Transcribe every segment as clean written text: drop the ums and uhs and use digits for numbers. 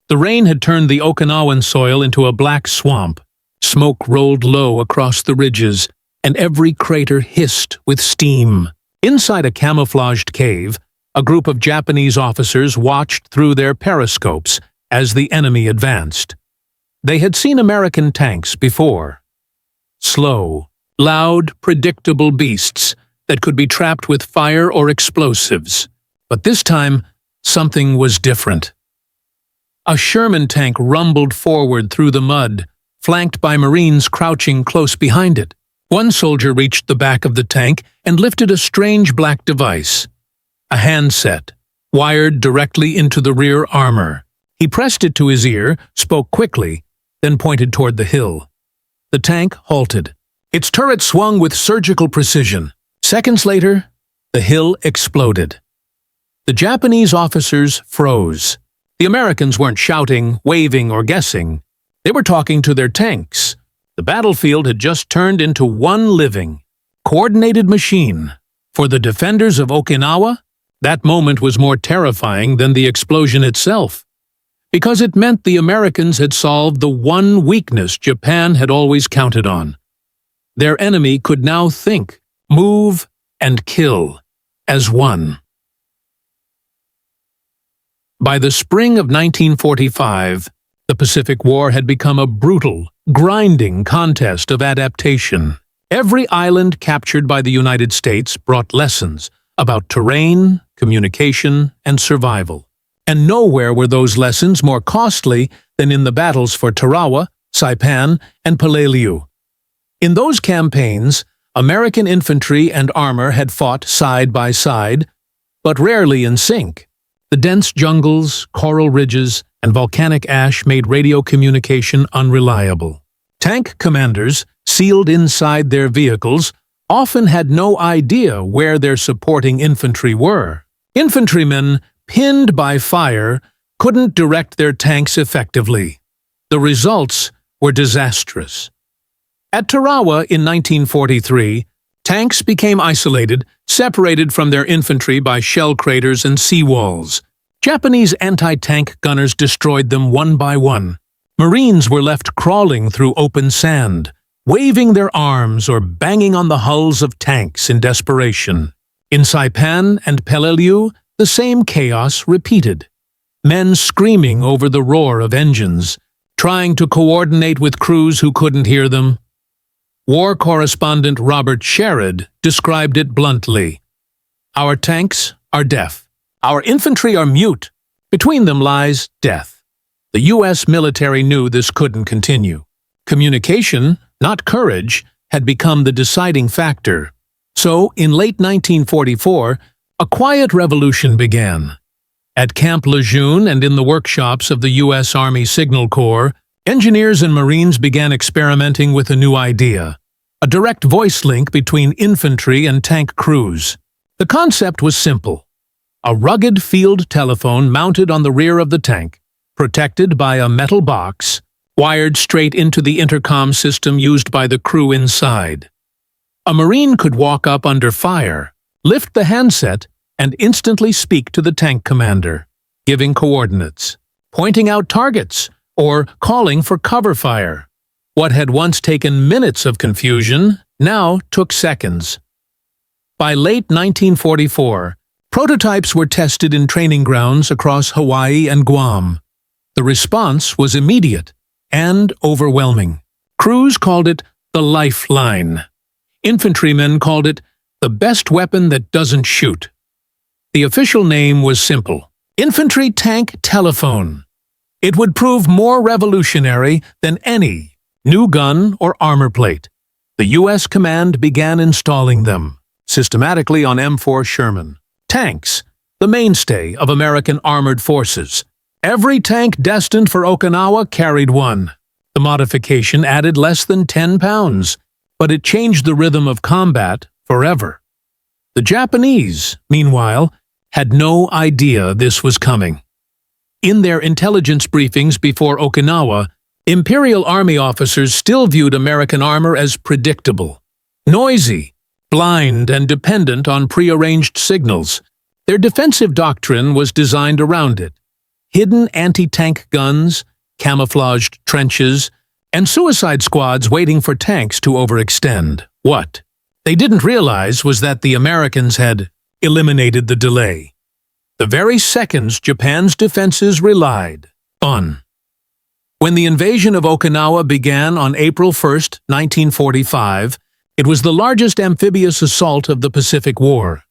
The rain had turned the Okinawan soil into a black swamp. Smoke rolled low across the ridges, and every crater hissed with steam. Inside a camouflaged cave, a group of Japanese officers watched through their periscopes as the enemy advanced. They had seen American tanks before. Slow, loud, predictable beasts that could be trapped with fire or explosives. But this time, something was different. A Sherman tank rumbled forward through the mud, flanked by Marines crouching close behind it. One soldier reached the back of the tank and lifted a strange black device. A handset, wired directly into the rear armor. He pressed it to his ear, spoke quickly, then pointed toward the hill. The tank halted. Its turret swung with surgical precision. Seconds later, the hill exploded. The Japanese officers froze. The Americans weren't shouting, waving, or guessing. They were talking to their tanks. The battlefield had just turned into one living, coordinated machine. For the defenders of Okinawa, that moment was more terrifying than the explosion itself, because it meant the Americans had solved the one weakness Japan had always counted on. Their enemy could now think, move, and kill as one. By the spring of 1945, the Pacific War had become a brutal, grinding contest of adaptation. Every island captured by the United States brought lessons about terrain, communication, and survival. And nowhere were those lessons more costly than in the battles for Tarawa, Saipan, and Peleliu. In those campaigns, American infantry and armor had fought side by side, but rarely in sync. The dense jungles, coral ridges, and volcanic ash made radio communication unreliable. Tank commanders, sealed inside their vehicles, often had no idea where their supporting infantry were. Infantrymen, pinned by fire, couldn't direct their tanks effectively. The results were disastrous. At Tarawa in 1943, tanks became isolated, separated from their infantry by shell craters and seawalls. Japanese anti-tank gunners destroyed them one by one. Marines were left crawling through open sand, waving their arms or banging on the hulls of tanks in desperation. In Saipan and Peleliu, the same chaos repeated. Men screaming over the roar of engines, trying to coordinate with crews who couldn't hear them. War correspondent Robert Sherman described it bluntly. "Our tanks are deaf. Our infantry are mute. Between them lies death." The U.S. military knew this couldn't continue. Communication, not courage, had become the deciding factor. So, in late 1944, a quiet revolution began. At Camp Lejeune and in the workshops of the U.S. Army Signal Corps, engineers and Marines began experimenting with a new idea: a direct voice link between infantry and tank crews. The concept was simple: a rugged field telephone mounted on the rear of the tank, protected by a metal box, wired straight into the intercom system used by the crew inside. A Marine could walk up under fire, lift the handset, and instantly speak to the tank commander, giving coordinates, pointing out targets, or calling for cover fire. What had once taken minutes of confusion now took seconds. By late 1944, prototypes were tested in training grounds across Hawaii and Guam. The response was immediate and overwhelming. Crews called it the lifeline. Infantrymen called it the best weapon that doesn't shoot. The official name was simple: Infantry-Tank Telephone. It would prove more revolutionary than any new gun or armor plate. The U.S. command began installing them systematically on M4 Sherman. Tanks, the mainstay of American armored forces. Every tank destined for Okinawa carried one. The modification added less than 10 pounds, but it changed the rhythm of combat forever. The Japanese, meanwhile, had no idea this was coming. In their intelligence briefings before Okinawa, Imperial Army officers still viewed American armor as predictable, noisy, blind, and dependent on prearranged signals. Their defensive doctrine was designed around it. hidden anti-tank guns, camouflaged trenches, and suicide squads waiting for tanks to overextend. What they didn't realize was that the Americans had eliminated the delay. The very seconds Japan's defenses relied on. When the invasion of Okinawa began on April 1, 1945, it was the largest amphibious assault of the Pacific War.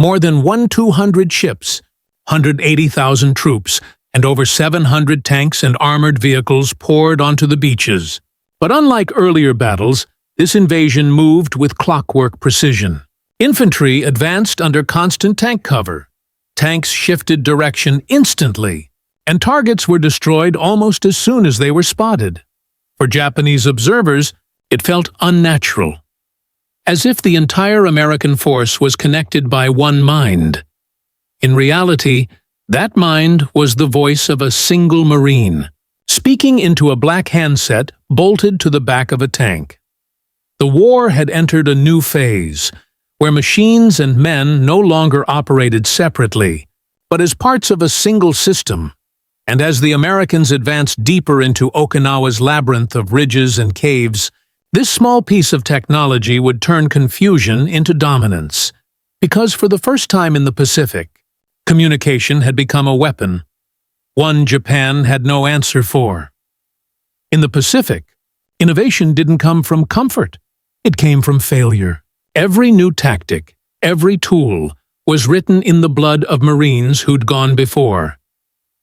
More than 1,200 ships, 180,000 troops, and over 700 tanks and armored vehicles poured onto the beaches. But unlike earlier battles, this invasion moved with clockwork precision. Infantry advanced under constant tank cover. Tanks shifted direction instantly, and targets were destroyed almost as soon as they were spotted. For Japanese observers, it felt unnatural, as if the entire American force was connected by one mind. In reality, that mind was the voice of a single Marine, speaking into a black handset bolted to the back of a tank. The war had entered a new phase, where machines and men no longer operated separately, but as parts of a single system. And as the Americans advanced deeper into Okinawa's labyrinth of ridges and caves, this small piece of technology would turn confusion into dominance. Because for the first time in the Pacific, communication had become a weapon, one Japan had no answer for. In the Pacific, innovation didn't come from comfort. It came from failure. Every new tactic, every tool, was written in the blood of Marines who'd gone before.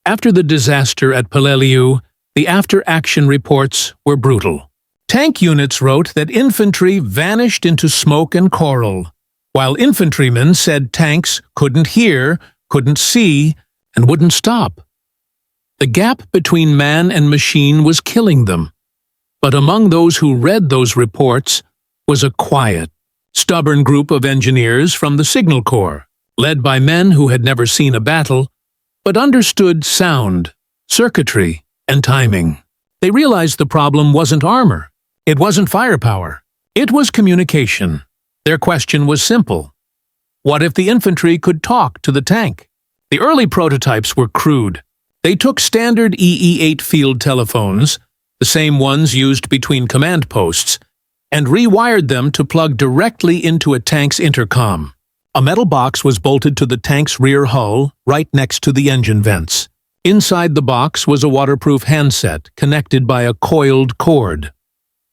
After the disaster at Peleliu, the after-action reports were brutal. Tank units wrote that infantry vanished into smoke and coral, while infantrymen said tanks couldn't hear, couldn't see, and wouldn't stop. The gap between man and machine was killing them. But among those who read those reports was a quiet, stubborn group of engineers from the Signal Corps, led by men who had never seen a battle, but understood sound, circuitry, and timing. They realized the problem wasn't armor. It wasn't firepower. It was communication. Their question was simple. What if the infantry could talk to the tank? The early prototypes were crude. They took standard EE-8 field telephones, the same ones used between command posts, and rewired them to plug directly into a tank's intercom. A metal box was bolted to the tank's rear hull, right next to the engine vents. Inside the box was a waterproof handset connected by a coiled cord.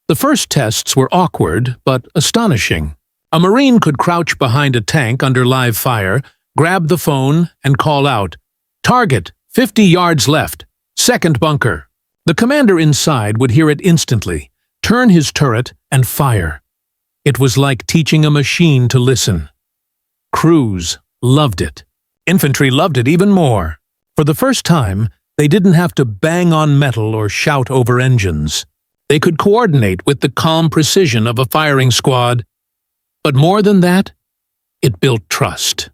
The first tests were awkward, but astonishing. A Marine could crouch behind a tank under live fire, grab the phone, and call out, "Target, 50 yards left, second bunker." The commander inside would hear it instantly, turn his turret, and fire. It was like teaching a machine to listen. Crews loved it. Infantry loved it even more. For the first time, they didn't have to bang on metal or shout over engines. They could coordinate with the calm precision of a firing squad. But more than that, it built trust.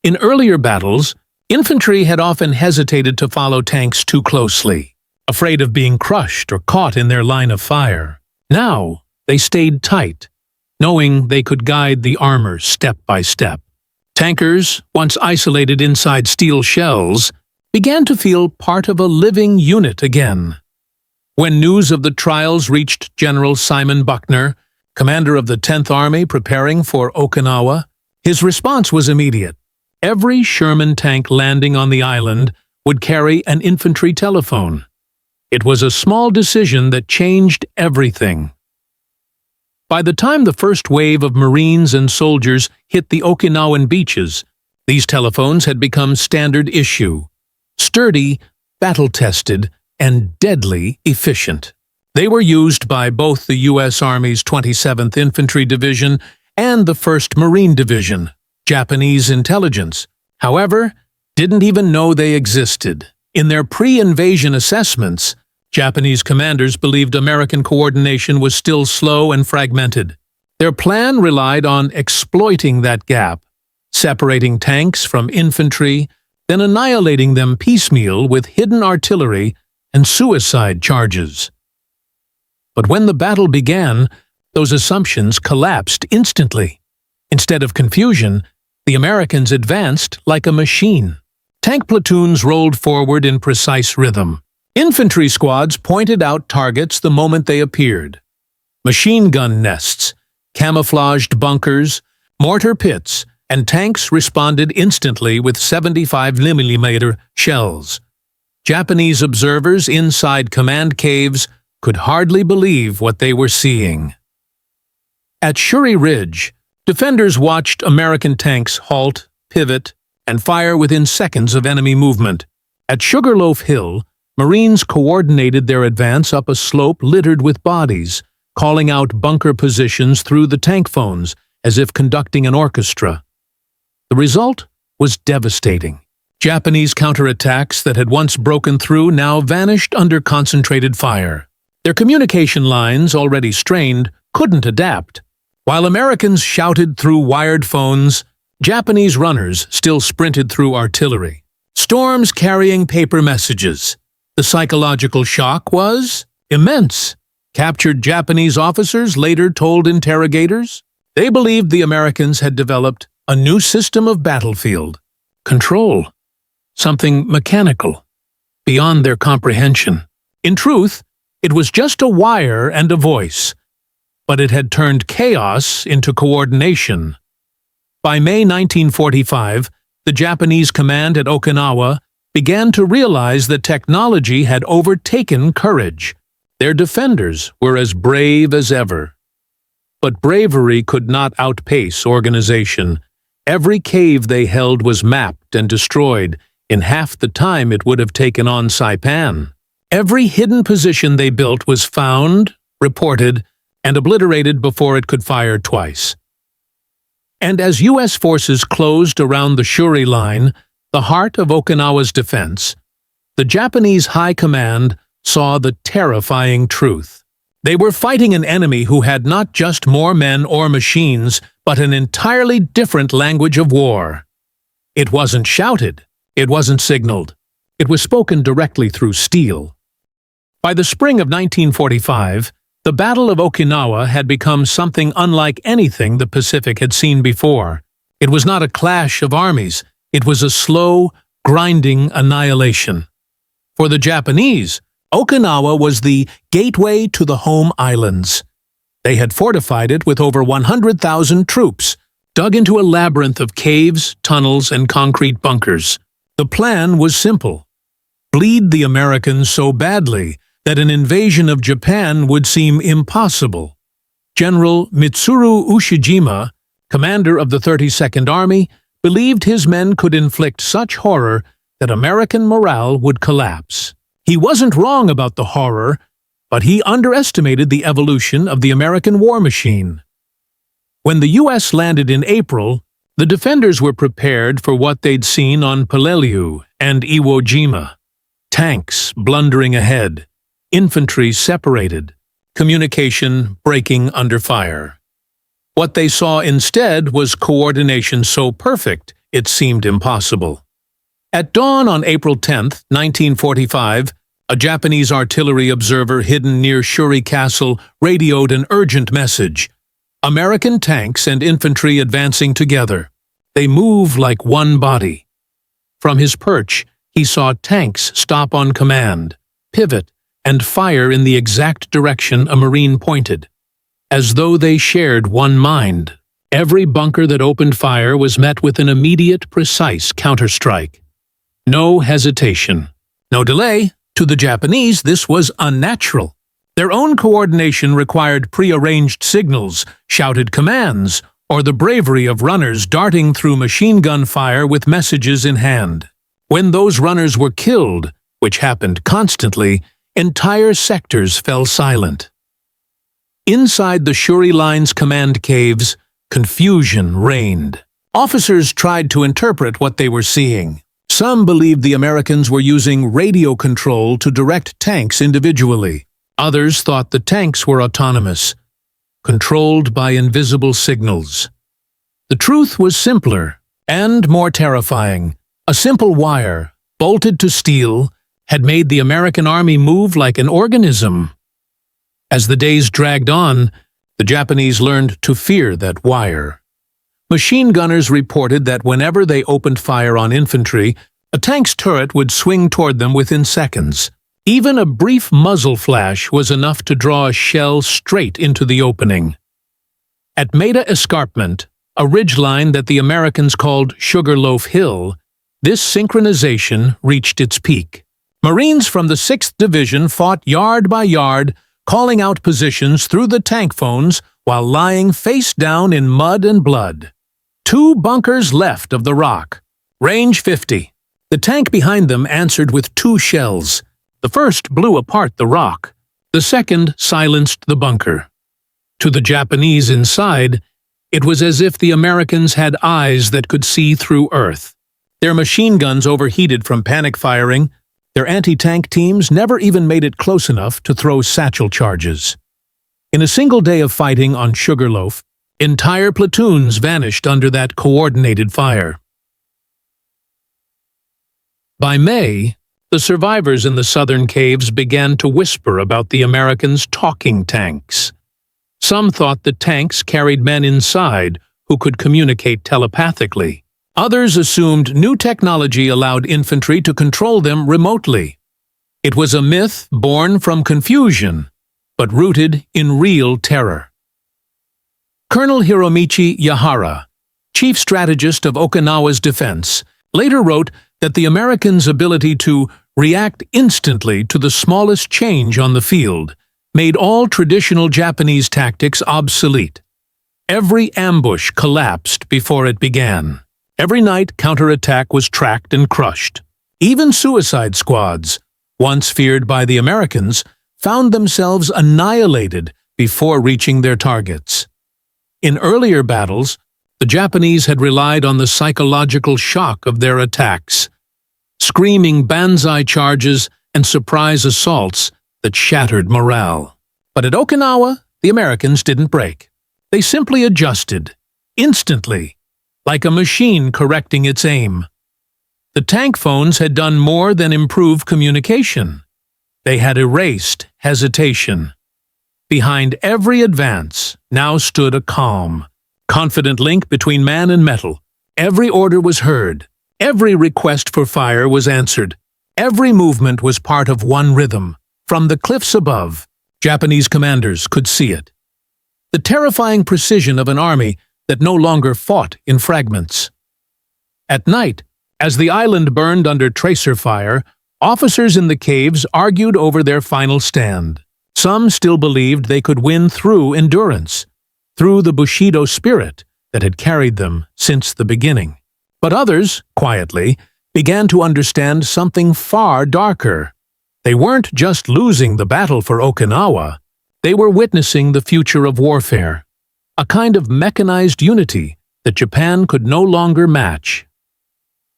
In earlier battles, infantry had often hesitated to follow tanks too closely, afraid of being crushed or caught in their line of fire. Now, they stayed tight, knowing they could guide the armor step by step. Tankers, once isolated inside steel shells, began to feel part of a living unit again. When news of the trials reached General Simon Buckner, commander of the 10th Army preparing for Okinawa, his response was immediate. Every Sherman tank landing on the island would carry an infantry telephone. It was a small decision that changed everything. By the time the first wave of Marines and soldiers hit the Okinawan beaches, these telephones had become standard issue. Sturdy, battle-tested, and deadly efficient. They were used by both the U.S. Army's 27th Infantry Division and the 1st Marine Division. Japanese intelligence, however, didn't even know they existed. In their pre-invasion assessments, Japanese commanders believed American coordination was still slow and fragmented. Their plan relied on exploiting that gap, separating tanks from infantry, then annihilating them piecemeal with hidden artillery and suicide charges. But when the battle began, those assumptions collapsed instantly. Instead of confusion, the Americans advanced like a machine. Tank platoons rolled forward in precise rhythm. Infantry squads pointed out targets the moment they appeared. Machine gun nests, camouflaged bunkers, mortar pits, and tanks responded instantly with 75mm shells. Japanese observers inside command caves could hardly believe what they were seeing. At Shuri Ridge, defenders watched American tanks halt, pivot, and fire within seconds of enemy movement. At Sugarloaf Hill, Marines coordinated their advance up a slope littered with bodies, calling out bunker positions through the tank phones as if conducting an orchestra. The result was devastating. Japanese counterattacks that had once broken through now vanished under concentrated fire. Their communication lines, already strained, couldn't adapt. While Americans shouted through wired phones, Japanese runners still sprinted through artillery. Storms carrying paper messages. The psychological shock was immense. Captured Japanese officers later told interrogators they believed the Americans had developed a new system of battlefield control, something mechanical, beyond their comprehension. In truth, it was just a wire and a voice, but it had turned chaos into coordination. By May 1945, the Japanese command at Okinawa began to realize that technology had overtaken courage. Their defenders were as brave as ever. But bravery could not outpace organization. Every cave they held was mapped and destroyed in half the time it would have taken on Saipan. Every hidden position they built was found, reported, and obliterated before it could fire twice. And as U.S. forces closed around the Shuri Line, the heart of Okinawa's defense, the Japanese High Command saw the terrifying truth. They were fighting an enemy who had not just more men or machines, but an entirely different language of war. It wasn't shouted. It wasn't signaled. It was spoken directly through steel. By the spring of 1945, the Battle of Okinawa had become something unlike anything the Pacific had seen before. It was not a clash of armies. It was a slow, grinding annihilation. For the Japanese, Okinawa was the gateway to the home islands. They had fortified it with over 100,000 troops, dug into a labyrinth of caves, tunnels, and concrete bunkers. The plan was simple: bleed the Americans so badly that an invasion of Japan would seem impossible. General Mitsuru Ushijima, commander of the 32nd Army, believed his men could inflict such horror that American morale would collapse. He wasn't wrong about the horror, but he underestimated the evolution of the American war machine. When the U.S. landed in April, the defenders were prepared for what they'd seen on Peleliu and Iwo Jima. Tanks blundering ahead, infantry separated, communication breaking under fire. What they saw instead was coordination so perfect it seemed impossible. At dawn on April 10, 1945, a Japanese artillery observer hidden near Shuri Castle radioed an urgent message: American tanks and infantry advancing together. They move like one body. From his perch, he saw tanks stop on command, pivot, and fire in the exact direction a Marine pointed, as though they shared one mind. Every bunker that opened fire was met with an immediate, precise counterstrike. No hesitation, no delay. To the Japanese, this was unnatural. Their own coordination required prearranged signals, shouted commands, or the bravery of runners darting through machine gun fire with messages in hand. When those runners were killed, which happened constantly, entire sectors fell silent. Inside the Shuri Line's command caves, confusion reigned. Officers tried to interpret what they were seeing. Some believed the Americans were using radio control to direct tanks individually. Others thought the tanks were autonomous, controlled by invisible signals. The truth was simpler and more terrifying. A simple wire, bolted to steel, had made the American army move like an organism. As the days dragged on, the Japanese learned to fear that wire. Machine gunners reported that whenever they opened fire on infantry, A tank's turret would swing toward them within seconds. Even a brief muzzle flash was enough to draw a shell straight into the opening. At Maida Escarpment, a ridgeline that the Americans called Sugarloaf Hill, this synchronization reached its peak. Marines from the 6th Division fought yard by yard, calling out positions through the tank phones while lying face down in mud and blood. 2 bunkers left of the rock. Range 50. The tank behind them answered with 2 shells. The first blew apart the rock. The second silenced the bunker. To the Japanese inside, it was as if the Americans had eyes that could see through earth. Their machine guns overheated from panic firing. Their anti-tank teams never even made it close enough to throw satchel charges. In a single day of fighting on Sugarloaf, entire platoons vanished under that coordinated fire. By May, the survivors in the southern caves began to whisper about the Americans' talking tanks. Some thought the tanks carried men inside who could communicate telepathically. Others assumed new technology allowed infantry to control them remotely. It was a myth born from confusion, but rooted in real terror. Colonel Hiromichi Yahara, chief strategist of Okinawa's defense, later wrote that the Americans' ability to react instantly to the smallest change on the field made all traditional Japanese tactics obsolete. Every ambush collapsed before it began. Every night, counterattack was tracked and crushed. Even suicide squads, once feared by the Americans, found themselves annihilated before reaching their targets. In earlier battles, the Japanese had relied on the psychological shock of their attacks, screaming banzai charges and surprise assaults that shattered morale. But at Okinawa, the Americans didn't break. They simply adjusted, instantly, like a machine correcting its aim. The tank phones had done more than improve communication. They had erased hesitation. Behind every advance now stood a calm, confident link between man and metal. Every order was heard. Every request for fire was answered. Every movement was part of one rhythm. From the cliffs above, Japanese commanders could see it. The terrifying precision of an army that no longer fought in fragments. At night, as the island burned under tracer fire, officers in the caves argued over their final stand. Some still believed they could win through endurance, through the Bushido spirit that had carried them since the beginning. But others, quietly, began to understand something far darker. They weren't just losing the battle for Okinawa, they were witnessing the future of warfare, a kind of mechanized unity that Japan could no longer match.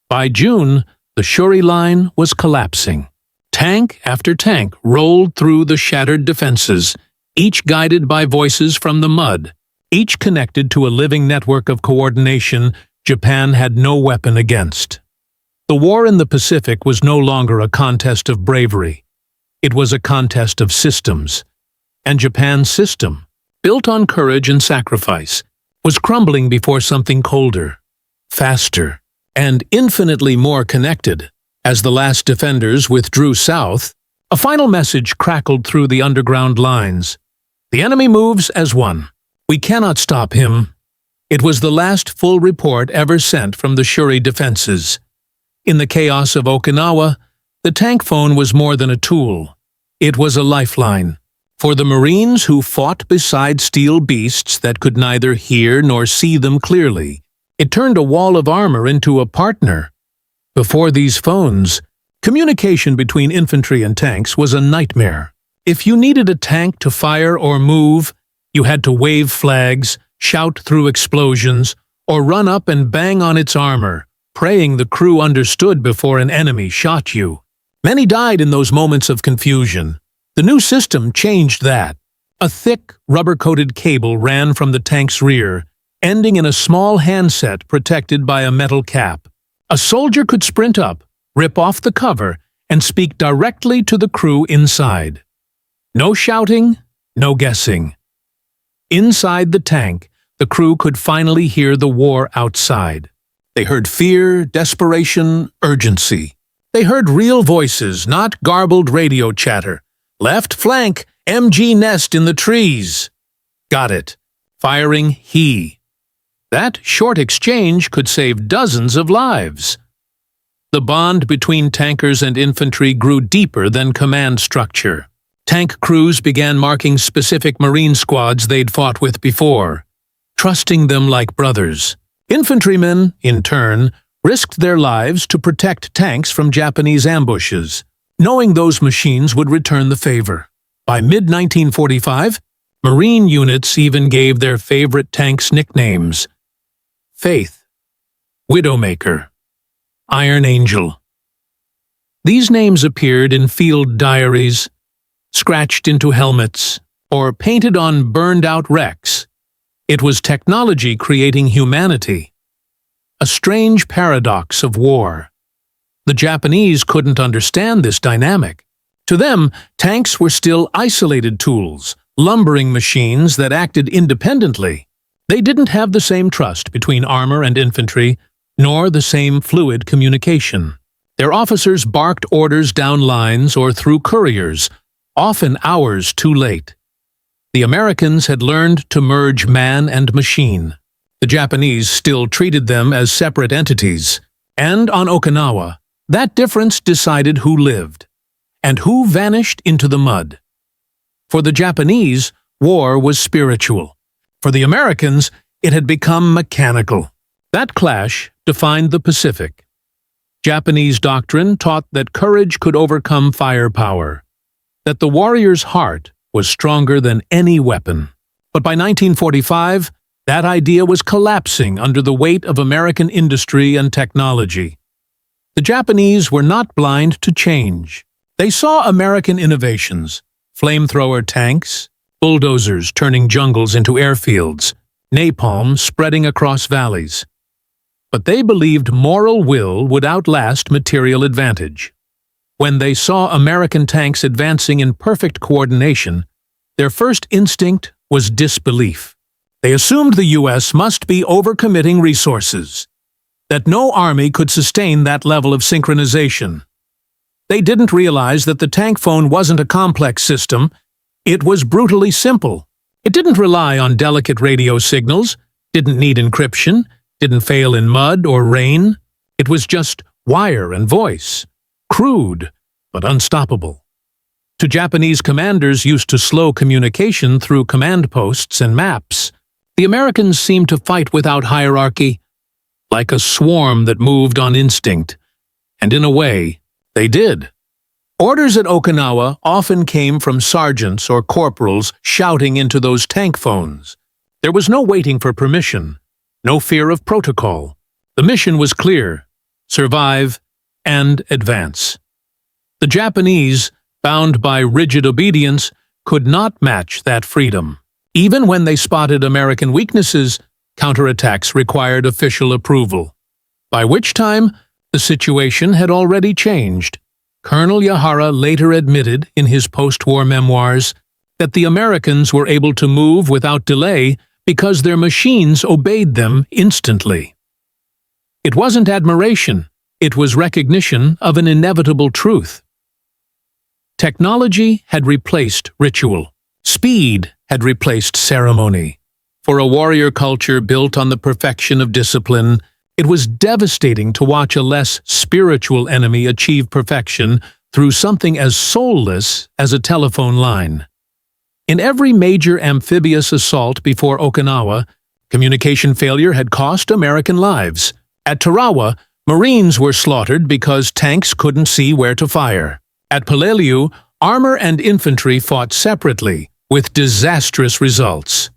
By June, the Shuri line was collapsing. Tank after tank rolled through the shattered defenses, each guided by voices from the mud, each connected to a living network of coordination Japan had no weapon against. The war in the Pacific was no longer a contest of bravery. It was a contest of systems. And Japan's system, built on courage and sacrifice, was crumbling before something colder, faster, and infinitely more connected. As the last defenders withdrew south, a final message crackled through the underground lines. The enemy moves as one. We cannot stop him. It was the last full report ever sent from the Shuri defenses. In the chaos of Okinawa, the tank phone was more than a tool. It was a lifeline. For the Marines who fought beside steel beasts that could neither hear nor see them clearly, it turned a wall of armor into a partner. Before these phones, communication between infantry and tanks was a nightmare. If you needed a tank to fire or move, you had to wave flags, shout through explosions, or run up and bang on its armor, praying the crew understood before an enemy shot you. Many died in those moments of confusion. The new system changed that. A thick, rubber-coated cable ran from the tank's rear, ending in a small handset protected by a metal cap. A soldier could sprint up, rip off the cover, and speak directly to the crew inside. No shouting, no guessing. Inside the tank, the crew could finally hear the war outside. They heard fear, desperation, urgency. They heard real voices, not garbled radio chatter. Left flank, MG nest in the trees. Got it. Firing he. That short exchange could save dozens of lives. The bond between tankers and infantry grew deeper than command structure. Tank crews began marking specific Marine squads they'd fought with before, trusting them like brothers. Infantrymen, in turn, risked their lives to protect tanks from Japanese ambushes, knowing those machines would return the favor. By mid-1945, Marine units even gave their favorite tanks nicknames: Faith, Widowmaker, Iron Angel. These names appeared in field diaries, scratched into helmets, or painted on burned-out wrecks. It was technology creating humanity. A strange paradox of war. The Japanese couldn't understand this dynamic. To them, tanks were still isolated tools, lumbering machines that acted independently. They didn't have the same trust between armor and infantry, nor the same fluid communication. Their officers barked orders down lines or through couriers, often hours too late. The Americans had learned to merge man and machine. The Japanese still treated them as separate entities, and on Okinawa, that difference decided who lived, and who vanished into the mud. For the Japanese, war was spiritual. For the Americans, it had become mechanical. That clash defined the Pacific. Japanese doctrine taught that courage could overcome firepower, that the warrior's heart was stronger than any weapon. But by 1945, that idea was collapsing under the weight of American industry and technology. The Japanese were not blind to change. They saw American innovations: flamethrower tanks, bulldozers turning jungles into airfields, napalm spreading across valleys. But they believed moral will would outlast material advantage. When they saw American tanks advancing in perfect coordination, their first instinct was disbelief. They assumed the U.S. must be overcommitting resources, that no army could sustain that level of synchronization. They didn't realize that the tank phone wasn't a complex system. It was brutally simple. It didn't rely on delicate radio signals, didn't need encryption, didn't fail in mud or rain. It was just wire and voice. Crude, but unstoppable. To Japanese commanders used to slow communication through command posts and maps, the Americans seemed to fight without hierarchy, like a swarm that moved on instinct. And in a way, they did. Orders at Okinawa often came from sergeants or corporals shouting into those tank phones. There was no waiting for permission, no fear of protocol. The mission was clear: survive and advance. The Japanese, bound by rigid obedience, could not match that freedom. Even when they spotted American weaknesses, counterattacks required official approval. By which time, the situation had already changed. Colonel Yahara later admitted in his post-war memoirs that the Americans were able to move without delay because their machines obeyed them instantly. It wasn't admiration, it was recognition of an inevitable truth. Technology had replaced ritual. Speed had replaced ceremony. For a warrior culture built on the perfection of discipline, it was devastating to watch a less spiritual enemy achieve perfection through something as soulless as a telephone line. In every major amphibious assault before Okinawa, communication failure had cost American lives. At Tarawa, Marines were slaughtered because tanks couldn't see where to fire. At Peleliu, armor and infantry fought separately, with disastrous results.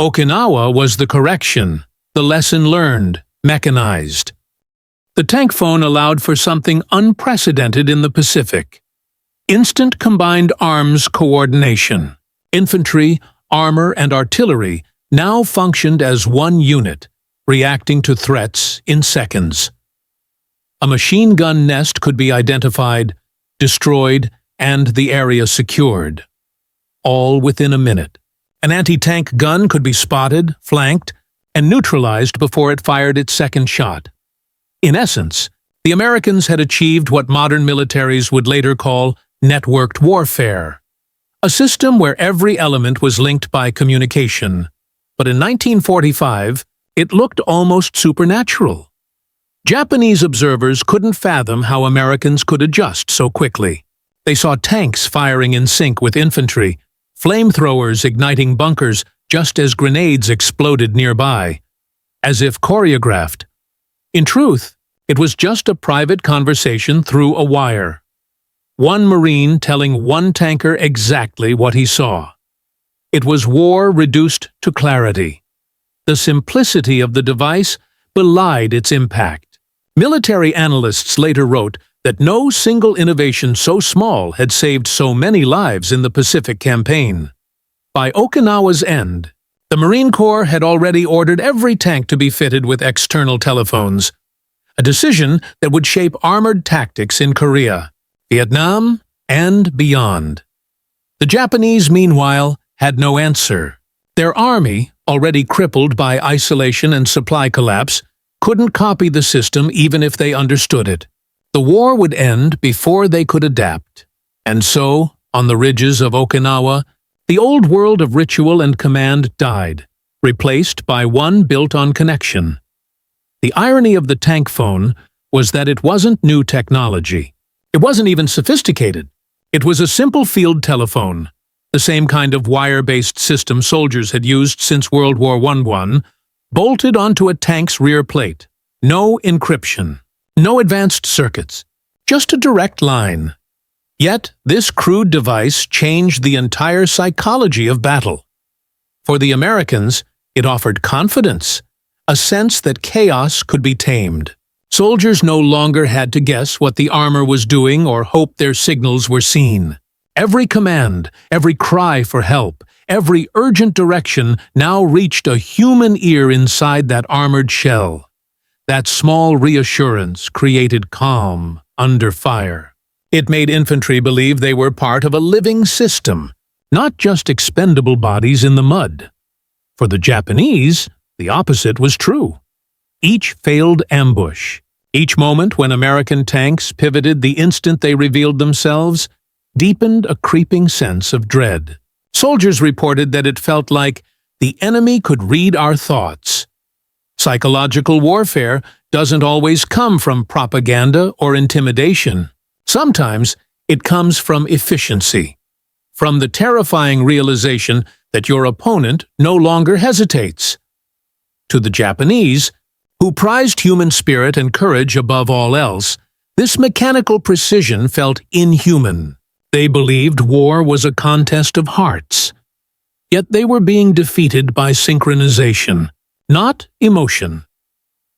Okinawa was the correction, the lesson learned, mechanized. The tank phone allowed for something unprecedented in the Pacific: instant combined arms coordination. Infantry, armor, and artillery now functioned as one unit, reacting to threats in seconds. A machine gun nest could be identified, destroyed, and the area secured. All within a minute. An anti-tank gun could be spotted, flanked, and neutralized before it fired its second shot. In essence, the Americans had achieved what modern militaries would later call networked warfare, a system where every element was linked by communication. But in 1945, it looked almost supernatural. Japanese observers couldn't fathom how Americans could adjust so quickly. They saw tanks firing in sync with infantry, flamethrowers igniting bunkers just as grenades exploded nearby, as if choreographed. In truth, it was just a private conversation through a wire. One Marine telling one tanker exactly what he saw. It was war reduced to clarity. The simplicity of the device belied its impact. Military analysts later wrote that no single innovation so small had saved so many lives in the Pacific Campaign. By Okinawa's end, the Marine Corps had already ordered every tank to be fitted with external telephones, a decision that would shape armored tactics in Korea, Vietnam, and beyond. The Japanese, meanwhile, had no answer. Their army, already crippled by isolation and supply collapse, couldn't copy the system even if they understood it. The war would end before they could adapt. And so, on the ridges of Okinawa, the old world of ritual and command died, replaced by one built on connection. The irony of the tank phone was that it wasn't new technology. It wasn't even sophisticated. It was a simple field telephone, the same kind of wire-based system soldiers had used since World War I, bolted onto a tank's rear plate. No encryption, no advanced circuits, just a direct line. Yet, this crude device changed the entire psychology of battle. For the Americans, it offered confidence, a sense that chaos could be tamed. Soldiers no longer had to guess what the armor was doing or hope their signals were seen. Every command, every cry for help, every urgent direction now reached a human ear inside that armored shell. That small reassurance created calm under fire. It made infantry believe they were part of a living system, not just expendable bodies in the mud. For the Japanese, the opposite was true. Each failed ambush, each moment when American tanks pivoted the instant they revealed themselves, deepened a creeping sense of dread. Soldiers reported that it felt like the enemy could read our thoughts. Psychological warfare doesn't always come from propaganda or intimidation. Sometimes it comes from efficiency, from the terrifying realization that your opponent no longer hesitates. To the Japanese, who prized human spirit and courage above all else, this mechanical precision felt inhuman. They believed war was a contest of hearts. Yet they were being defeated by synchronization, not emotion.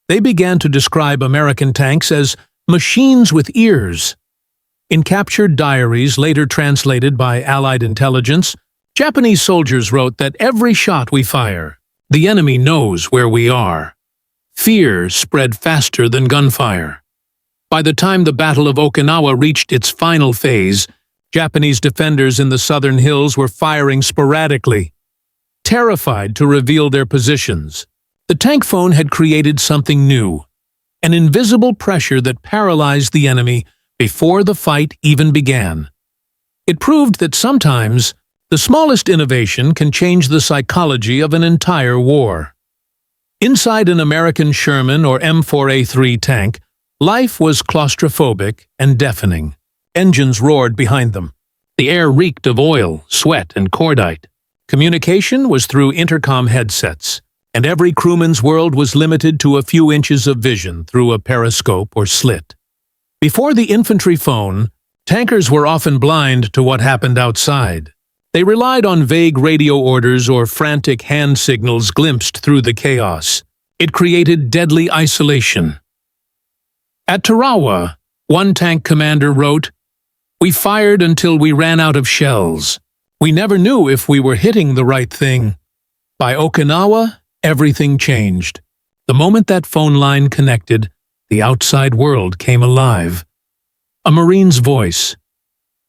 They began to describe American tanks as machines with ears. In captured diaries later translated by Allied intelligence, Japanese soldiers wrote that every shot we fire, the enemy knows where we are. Fear spread faster than gunfire. By the time the Battle of Okinawa reached its final phase, Japanese defenders in the southern hills were firing sporadically, terrified to reveal their positions. The tank phone had created something new, an invisible pressure that paralyzed the enemy before the fight even began. It proved that sometimes the smallest innovation can change the psychology of an entire war. Inside an American Sherman or M4A3 tank, life was claustrophobic and deafening. Engines roared behind them. The air reeked of oil, sweat, and cordite. Communication was through intercom headsets, and every crewman's world was limited to a few inches of vision through a periscope or slit. Before the infantry phone, tankers were often blind to what happened outside. They relied on vague radio orders or frantic hand signals glimpsed through the chaos. It created deadly isolation. At Tarawa, one tank commander wrote, "We fired until we ran out of shells. We never knew if we were hitting the right thing." By Okinawa, everything changed. The moment that phone line connected, the outside world came alive. A Marine's voice,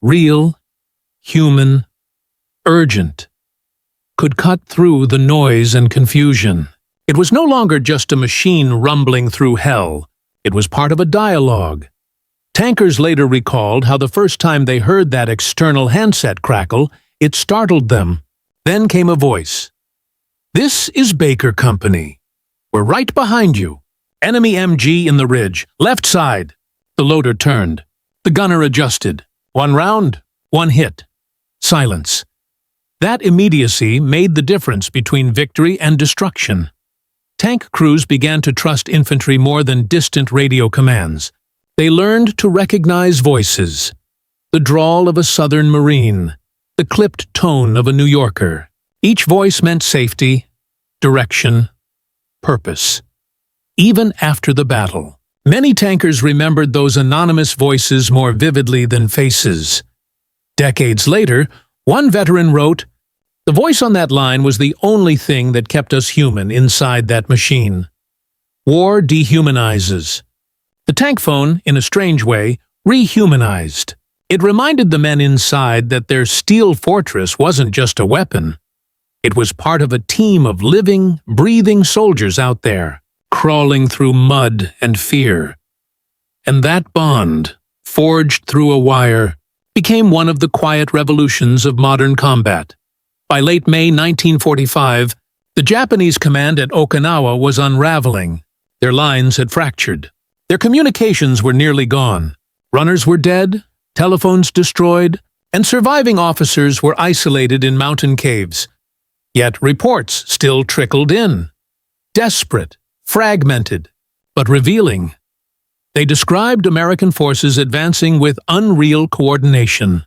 real, human, urgent, could cut through the noise and confusion. It was no longer just a machine rumbling through hell. It was part of a dialogue. Tankers later recalled how the first time they heard that external handset crackle, it startled them. Then came a voice. "This is Baker Company. We're right behind you. Enemy MG in the ridge, left side." The loader turned. The gunner adjusted. One round, one hit. Silence. That immediacy made the difference between victory and destruction. Tank crews began to trust infantry more than distant radio commands. They learned to recognize voices. The drawl of a Southern Marine, the clipped tone of a New Yorker. Each voice meant safety, direction, purpose. Even after the battle, many tankers remembered those anonymous voices more vividly than faces. Decades later, one veteran wrote, "The voice on that line was the only thing that kept us human inside that machine." War dehumanizes. The tank phone, in a strange way, rehumanized. It reminded the men inside that their steel fortress wasn't just a weapon. It was part of a team of living, breathing soldiers out there, crawling through mud and fear. And that bond, forged through a wire, became one of the quiet revolutions of modern combat. By late May 1945, the Japanese command at Okinawa was unraveling. Their lines had fractured. Their communications were nearly gone. Runners were dead, telephones destroyed, and surviving officers were isolated in mountain caves. Yet reports still trickled in. Desperate, fragmented, but revealing. They described American forces advancing with unreal coordination.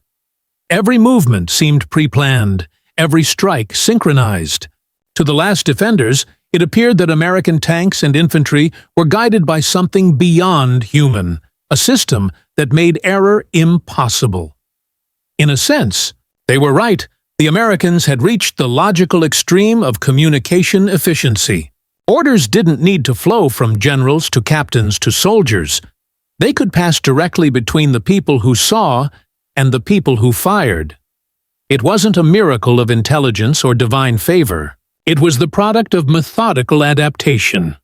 Every movement seemed pre-planned, every strike synchronized. To the last defenders, it appeared that American tanks and infantry were guided by something beyond human, a system that made error impossible. In a sense, they were right. The Americans had reached the logical extreme of communication efficiency. Orders didn't need to flow from generals to captains to soldiers. They could pass directly between the people who saw and the people who fired. It wasn't a miracle of intelligence or divine favor. It was the product of methodical adaptation.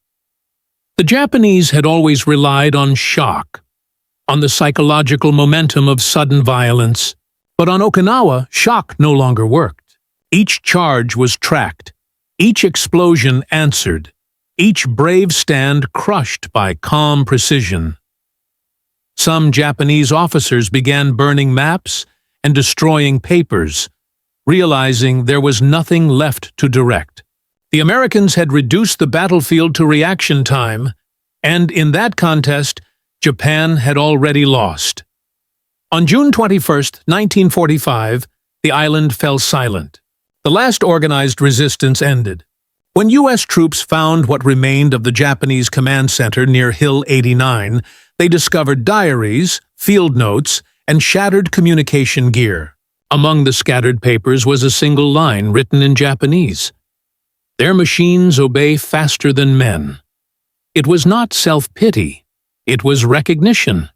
The Japanese had always relied on shock, on the psychological momentum of sudden violence. But on Okinawa, shock no longer worked. Each charge was tracked, each explosion answered, each brave stand crushed by calm precision. Some Japanese officers began burning maps and destroying papers, realizing there was nothing left to direct. The Americans had reduced the battlefield to reaction time, and in that contest, Japan had already lost. On June 21, 1945, the island fell silent. The last organized resistance ended. When U.S. troops found what remained of the Japanese command center near Hill 89, they discovered diaries, field notes, and shattered communication gear. Among the scattered papers was a single line written in Japanese. "Their machines obey faster than men." It was not self-pity. It was recognition.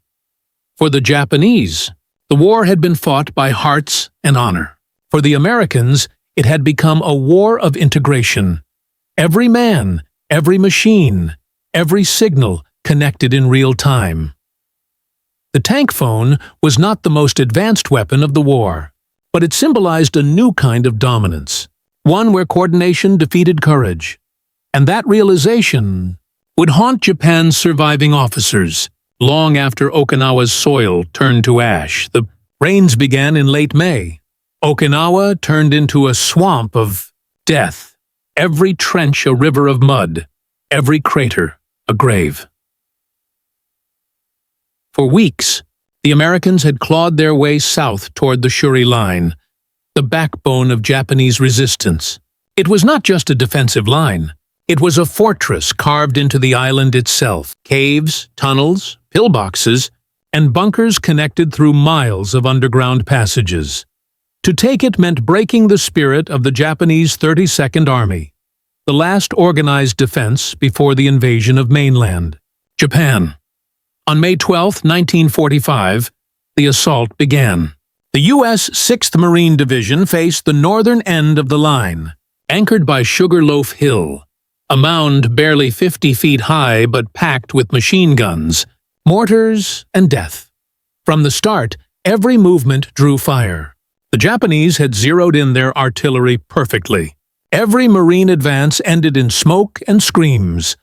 For the Japanese, the war had been fought by hearts and honor. For the Americans, it had become a war of integration. Every man, every machine, every signal connected in real time. The tank phone was not the most advanced weapon of the war, but it symbolized a new kind of dominance, one where coordination defeated courage. And that realization would haunt Japan's surviving officers. Long after Okinawa's soil turned to ash, the rains began in late May. Okinawa turned into a swamp of death, every trench a river of mud, every crater a grave. For weeks, the Americans had clawed their way south toward the Shuri Line, the backbone of Japanese resistance. It was not just a defensive line. It was a fortress carved into the island itself. Caves, tunnels, pillboxes, and bunkers connected through miles of underground passages. To take it meant breaking the spirit of the Japanese 32nd Army, the last organized defense before the invasion of mainland Japan. On May 12, 1945, the assault began. The U.S. 6th Marine Division faced the northern end of the line, anchored by Sugarloaf Hill. a mound barely 50 feet high but packed with machine guns, mortars, and death. From the start, every movement drew fire. The Japanese had zeroed in their artillery perfectly. Every Marine advance ended in smoke and screams.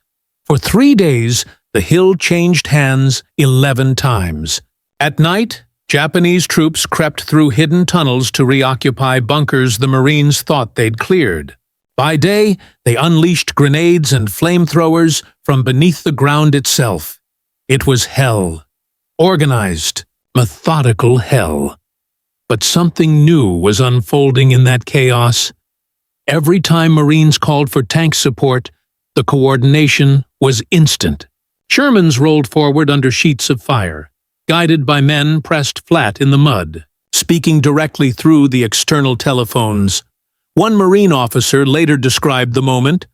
For 3 days, the hill changed hands 11 times. At night, Japanese troops crept through hidden tunnels to reoccupy bunkers the Marines thought they'd cleared. By day, they unleashed grenades and flamethrowers from beneath the ground itself. It was hell. Organized, methodical hell. But something new was unfolding in that chaos. Every time Marines called for tank support, the coordination was instant. Shermans rolled forward under sheets of fire, guided by men pressed flat in the mud, speaking directly through the external telephones. One Marine officer later described the moment.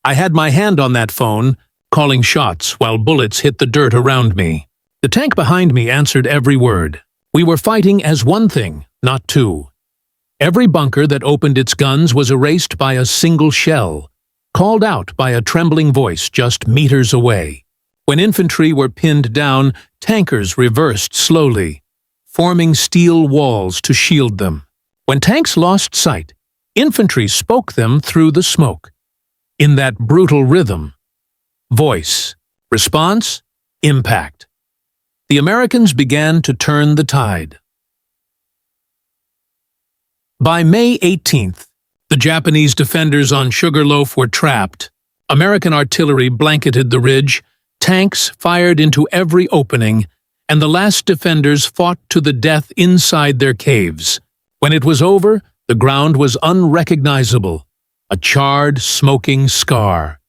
"I had my hand on that phone, calling shots while bullets hit the dirt around me. The tank behind me answered every word. We were fighting as one thing, not two. Every bunker that opened its guns was erased by a single shell, called out by a trembling voice just meters away. When infantry were pinned down, tankers reversed slowly, forming steel walls to shield them. When tanks lost sight, infantry spoke them through the smoke. In that brutal rhythm, voice, response, impact. The Americans began to turn the tide. By May 18th, the Japanese defenders on Sugarloaf were trapped. American artillery blanketed the ridge, tanks fired into every opening, and the last defenders fought to the death inside their caves. When it was over, the ground was unrecognizable, a charred, smoking scar.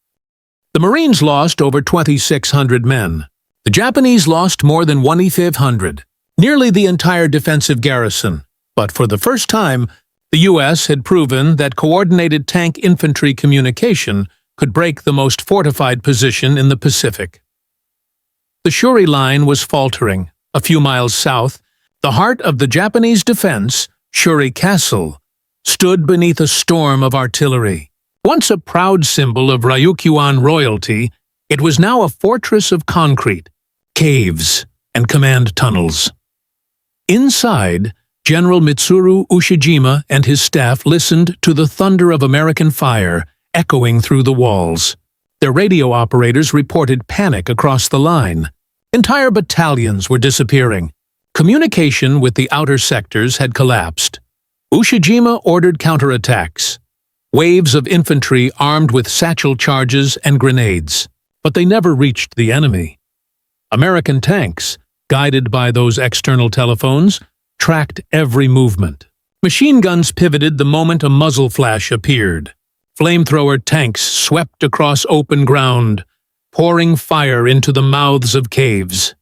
The Marines lost over 2,600 men. The Japanese lost more than 2,500, nearly the entire defensive garrison. But for the first time, the U.S. had proven that coordinated tank infantry communication could break the most fortified position in the Pacific. The Shuri line was faltering. A few miles south, the heart of the Japanese defense, Shuri Castle, stood beneath a storm of artillery. Once a proud symbol of Ryukyuan royalty, it was now a fortress of concrete, caves, and command tunnels. Inside, General Mitsuru Ushijima and his staff listened to the thunder of American fire echoing through the walls. Their radio operators reported panic across the line. Entire battalions were disappearing. Communication with the outer sectors had collapsed. Ushijima ordered counterattacks. Waves of infantry armed with satchel charges and grenades. But they never reached the enemy. American tanks, guided by those external telephones, tracked every movement. Machine guns pivoted the moment a muzzle flash appeared. Flamethrower tanks swept across open ground, pouring fire into the mouths of caves.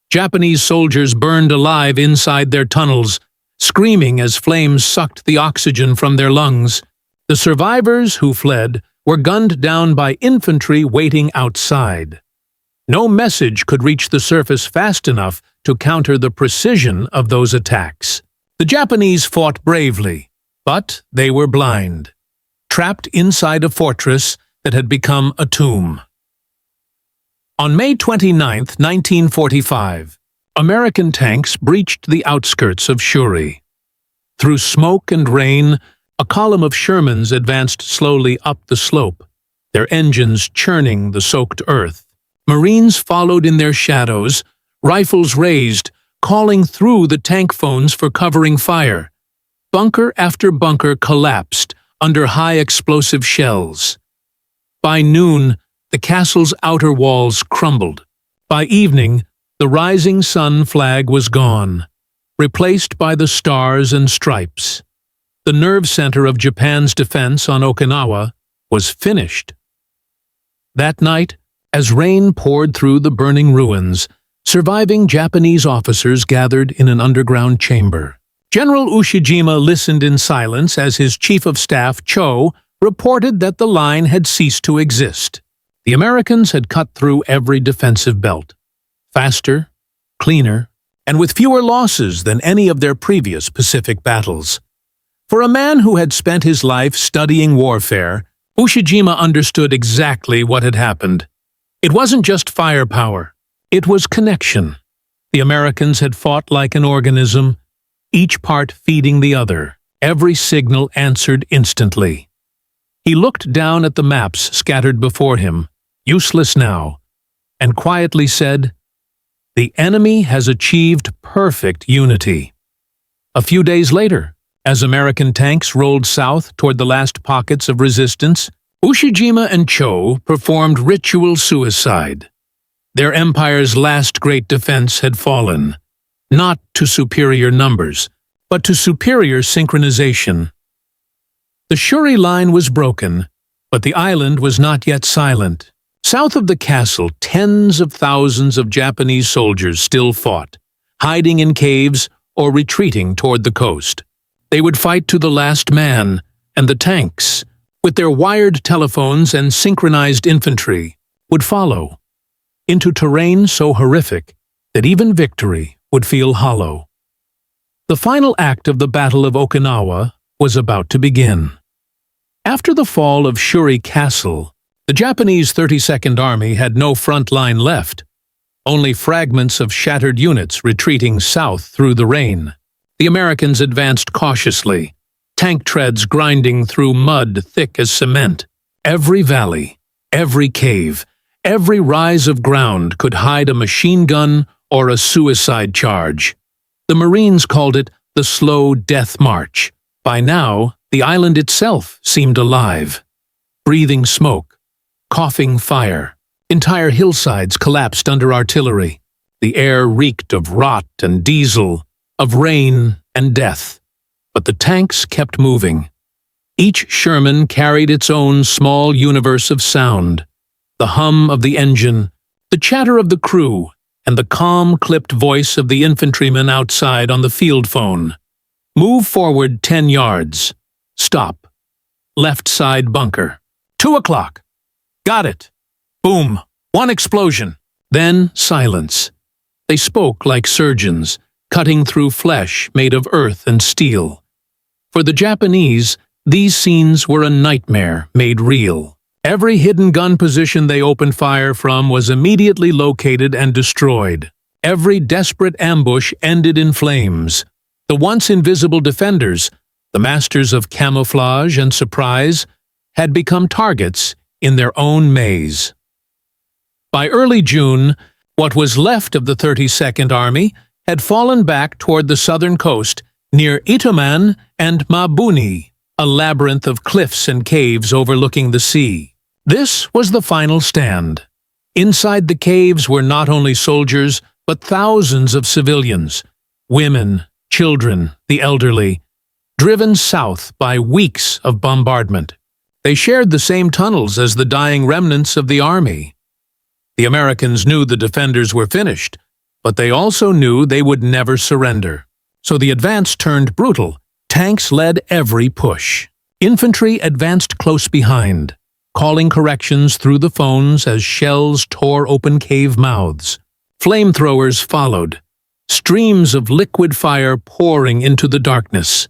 Japanese soldiers burned alive inside their tunnels, screaming as flames sucked the oxygen from their lungs. The survivors who fled were gunned down by infantry waiting outside. No message could reach the surface fast enough to counter the precision of those attacks. The Japanese fought bravely, but they were blind, trapped inside a fortress that had become a tomb. On May 29, 1945, American tanks breached the outskirts of Shuri. Through smoke and rain, a column of Shermans advanced slowly up the slope, their engines churning the soaked earth. Marines followed in their shadows, rifles raised, calling through the tank phones for covering fire. Bunker after bunker collapsed under high explosive shells. By noon, the castle's outer walls crumbled. By evening, the rising sun flag was gone, replaced by the stars and stripes. The nerve center of Japan's defense on Okinawa was finished. That night, as rain poured through the burning ruins, surviving Japanese officers gathered in an underground chamber. General Ushijima listened in silence as his chief of staff, Cho, reported that the line had ceased to exist. The Americans had cut through every defensive belt. Faster, cleaner, and with fewer losses than any of their previous Pacific battles. For a man who had spent his life studying warfare, Ushijima understood exactly what had happened. It wasn't just firepower. It was connection. The Americans had fought like an organism, each part feeding the other. Every signal answered instantly. He looked down at the maps scattered before him, useless now, and quietly said, "The enemy has achieved perfect unity." A few days later, as American tanks rolled south toward the last pockets of resistance, Ushijima and Cho performed ritual suicide. Their empire's last great defense had fallen, not to superior numbers, but to superior synchronization. The Shuri line was broken, but the island was not yet silent. South of the castle, tens of thousands of Japanese soldiers still fought, hiding in caves or retreating toward the coast. They would fight to the last man, and the tanks, with their wired telephones and synchronized infantry, would follow, into terrain so horrific that even victory would feel hollow. The final act of the Battle of Okinawa was about to begin. After the fall of Shuri Castle, the Japanese 32nd Army had no front line left, only fragments of shattered units retreating south through the rain. The Americans advanced cautiously, tank treads grinding through mud thick as cement. Every valley, every cave, every rise of ground could hide a machine gun or a suicide charge. The Marines called it the slow death march. By now, the island itself seemed alive. Breathing smoke, coughing fire. Entire hillsides collapsed under artillery. The air reeked of rot and diesel, of rain and death. But the tanks kept moving. Each Sherman carried its own small universe of sound. The hum of the engine, the chatter of the crew, and the calm, clipped voice of the infantryman outside on the field phone. Move forward 10 yards. Stop. Left side bunker. 2 o'clock. Got it. Boom. One explosion. Then silence. They spoke like surgeons, cutting through flesh made of earth and steel. For the Japanese, these scenes were a nightmare made real. Every hidden gun position they opened fire from was immediately located and destroyed. Every desperate ambush ended in flames. The once invisible defenders, the masters of camouflage and surprise, had become targets in their own maze. By early June, what was left of the 32nd Army had fallen back toward the southern coast near Itoman and Mabuni, a labyrinth of cliffs and caves overlooking the sea. This was the final stand. Inside the caves were not only soldiers, but thousands of civilians, women, children, the elderly, driven south by weeks of bombardment. They shared the same tunnels as the dying remnants of the army. The Americans knew the defenders were finished, but they also knew they would never surrender. So the advance turned brutal. Tanks led every push. Infantry advanced close behind, calling corrections through the phones as shells tore open cave mouths. Flamethrowers followed, streams of liquid fire pouring into the darkness.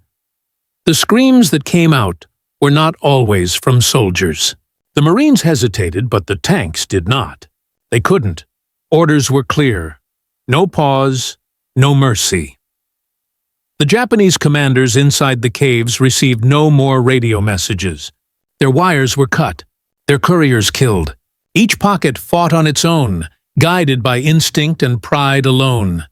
The screams that came out were not always from soldiers. The Marines hesitated, but the tanks did not. They couldn't. Orders were clear. No pause, no mercy. The Japanese commanders inside the caves received no more radio messages. Their wires were cut, their couriers killed. Each pocket fought on its own, guided by instinct and pride alone.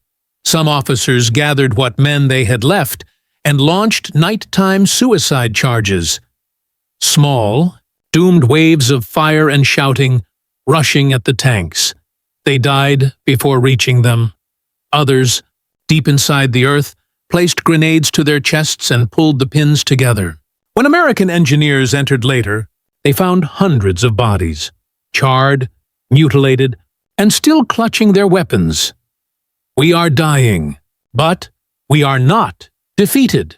Some officers gathered what men they had left and launched nighttime suicide charges. Small, doomed waves of fire and shouting, rushing at the tanks. They died before reaching them. Others, deep inside the earth, placed grenades to their chests and pulled the pins together. When American engineers entered later, they found hundreds of bodies, charred, mutilated, and still clutching their weapons. We are dying, but we are not defeated.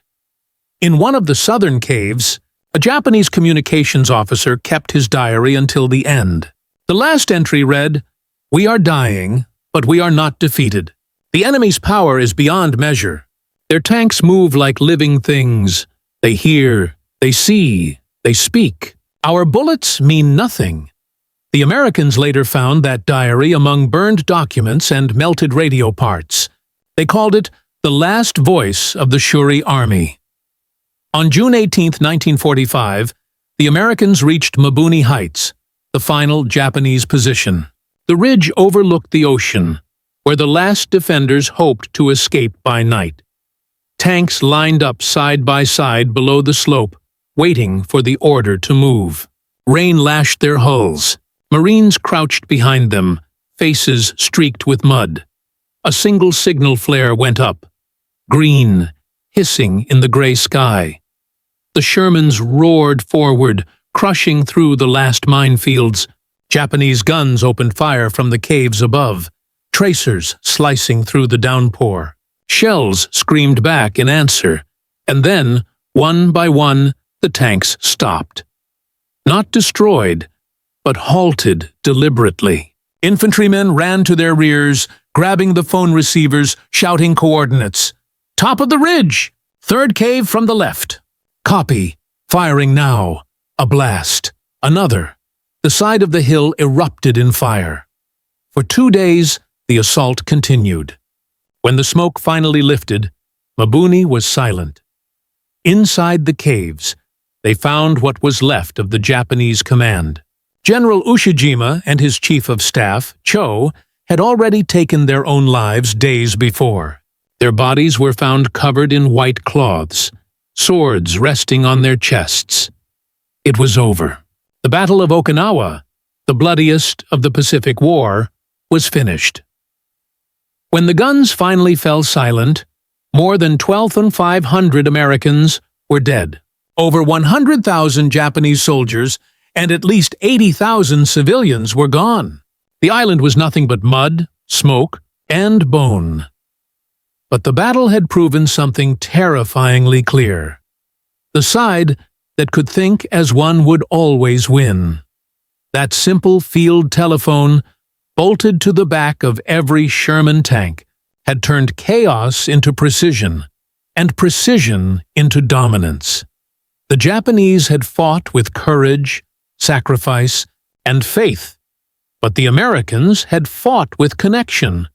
In one of the southern caves, a Japanese communications officer kept his diary until the end. The last entry read, "We are dying, but we are not defeated. The enemy's power is beyond measure. Their tanks move like living things. They hear, they see, they speak. "Our bullets mean nothing." The Americans later found that diary among burned documents and melted radio parts. They called it the last voice of the Shuri Army. On June 18, 1945, the Americans reached Mabuni Heights, the final Japanese position. The ridge overlooked the ocean, where the last defenders hoped to escape by night. Tanks lined up side by side below the slope, waiting for the order to move. Rain lashed their hulls. Marines crouched behind them, faces streaked with mud. A single signal flare went up, green, hissing in the gray sky. The Shermans roared forward, crushing through the last minefields. Japanese guns opened fire from the caves above, tracers slicing through the downpour. Shells screamed back in answer, and then, one by one, the tanks stopped. Not destroyed, but halted deliberately. Infantrymen ran to their rears, grabbing the phone receivers, shouting coordinates. "Top of the ridge! Third cave from the left." "Copy. Firing now." A blast. Another. The side of the hill erupted in fire. For 2 days, the assault continued. When the smoke finally lifted, Mabuni was silent. Inside the caves, they found what was left of the Japanese command. General Ushijima and his chief of staff, Cho, had already taken their own lives days before. Their bodies were found covered in white cloths, swords resting on their chests. It was over. The Battle of Okinawa, the bloodiest of the Pacific War, was finished. When the guns finally fell silent, more than 12,500 Americans were dead. Over 100,000 Japanese soldiers and at least 80,000 civilians were gone. The island was nothing but mud, smoke, and bone. But the battle had proven something terrifyingly clear. The side that could think as one would always win. That simple field telephone, bolted to the back of every Sherman tank, had turned chaos into precision, and precision into dominance. The Japanese had fought with courage, sacrifice, and faith, but the Americans had fought with connection.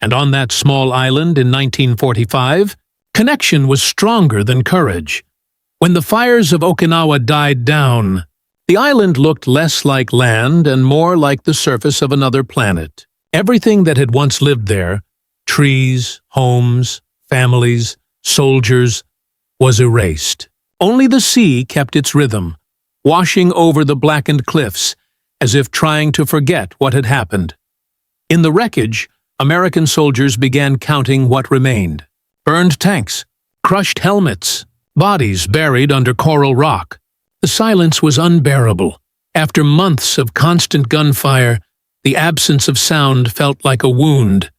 And on that small island in 1945, connection was stronger than courage. When the fires of Okinawa died down, the island looked less like land and more like the surface of another planet. Everything that had once lived there, trees, homes, families, soldiers, was erased. Only the sea kept its rhythm, washing over the blackened cliffs as if trying to forget what had happened. In the wreckage, American soldiers began counting what remained. Burned tanks, crushed helmets, bodies buried under coral rock. The silence was unbearable. After months of constant gunfire, the absence of sound felt like a wound.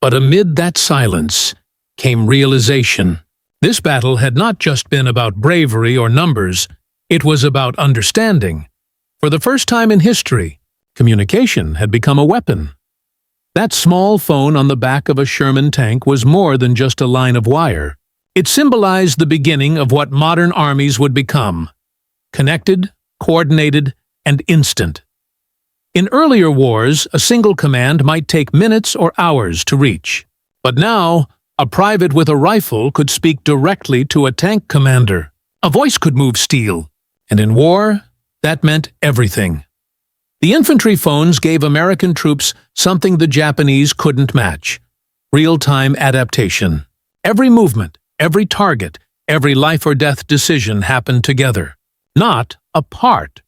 But amid that silence came realization. This battle had not just been about bravery or numbers, it was about understanding. For the first time in history, communication had become a weapon. That small phone on the back of a Sherman tank was more than just a line of wire. It symbolized the beginning of what modern armies would become: connected, coordinated, and instant. In earlier wars, a single command might take minutes or hours to reach. But now, a private with a rifle could speak directly to a tank commander. A voice could move steel. And in war, that meant everything. The infantry phones gave American troops something the Japanese couldn't match: real-time adaptation. Every movement, every target, every life-or-death decision happened together, not apart.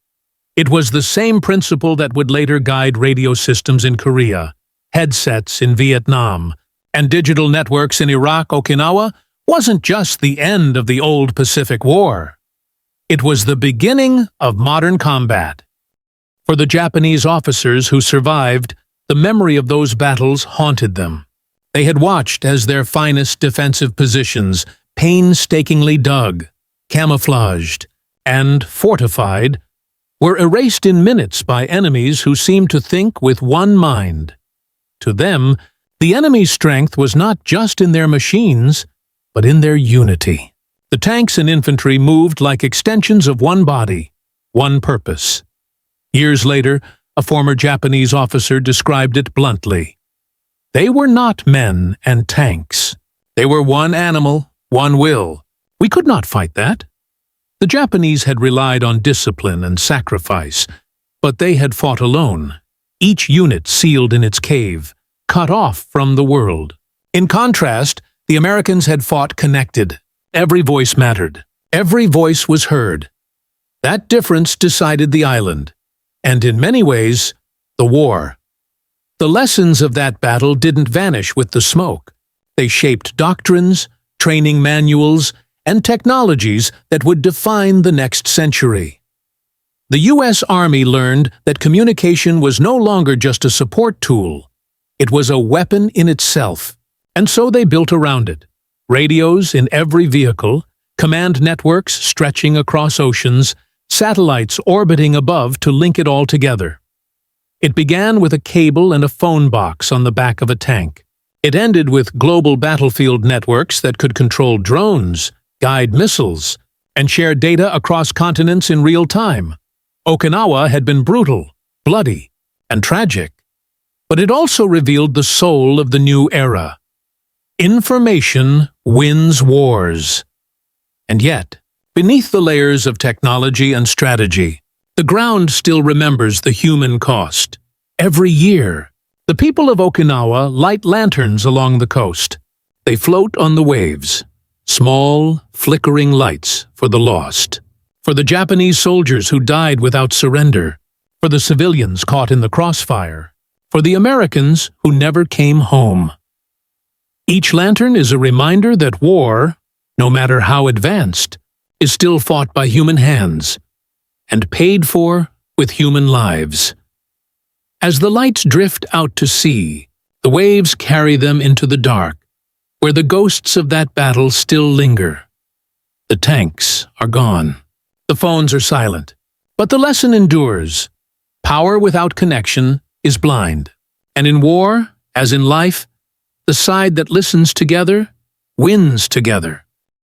It was the same principle that would later guide radio systems in Korea, headsets in Vietnam, and digital networks in Iraq. Okinawa wasn't just the end of the old Pacific War. It was the beginning of modern combat. For the Japanese officers who survived, the memory of those battles haunted them. They had watched as their finest defensive positions, painstakingly dug, camouflaged, and fortified, were erased in minutes by enemies who seemed to think with one mind. To them, the enemy's strength was not just in their machines, but in their unity. The tanks and infantry moved like extensions of one body, one purpose. Years later, a former Japanese officer described it bluntly. They were not men and tanks. They were one animal, one will. We could not fight that. The Japanese had relied on discipline and sacrifice, but they had fought alone, each unit sealed in its cave, cut off from the world. In contrast, the Americans had fought connected. Every voice mattered. Every voice was heard. That difference decided the island, and in many ways, the war. The lessons of that battle didn't vanish with the smoke. They shaped doctrines, training manuals, and technologies that would define the next century. The U.S. Army learned that communication was no longer just a support tool. It was a weapon in itself, and so they built around it. Radios in every vehicle, command networks stretching across oceans, satellites orbiting above to link it all together. It began with a cable and a phone box on the back of a tank. It ended with global battlefield networks that could control drones, guide missiles, and share data across continents in real time. Okinawa had been brutal, bloody, and tragic, but it also revealed the soul of the new era. Information wins wars. And yet, beneath the layers of technology and strategy, the ground still remembers the human cost. Every year, the people of Okinawa light lanterns along the coast. They float on the waves, small, flickering lights for the lost. For the Japanese soldiers who died without surrender, for the civilians caught in the crossfire, for the Americans who never came home. Each lantern is a reminder that war, no matter how advanced, is still fought by human hands and paid for with human lives. As the lights drift out to sea, the waves carry them into the dark, where the ghosts of that battle still linger. The tanks are gone. The phones are silent. But the lesson endures. Power without connection is blind. And in war, as in life, the side that listens together wins together.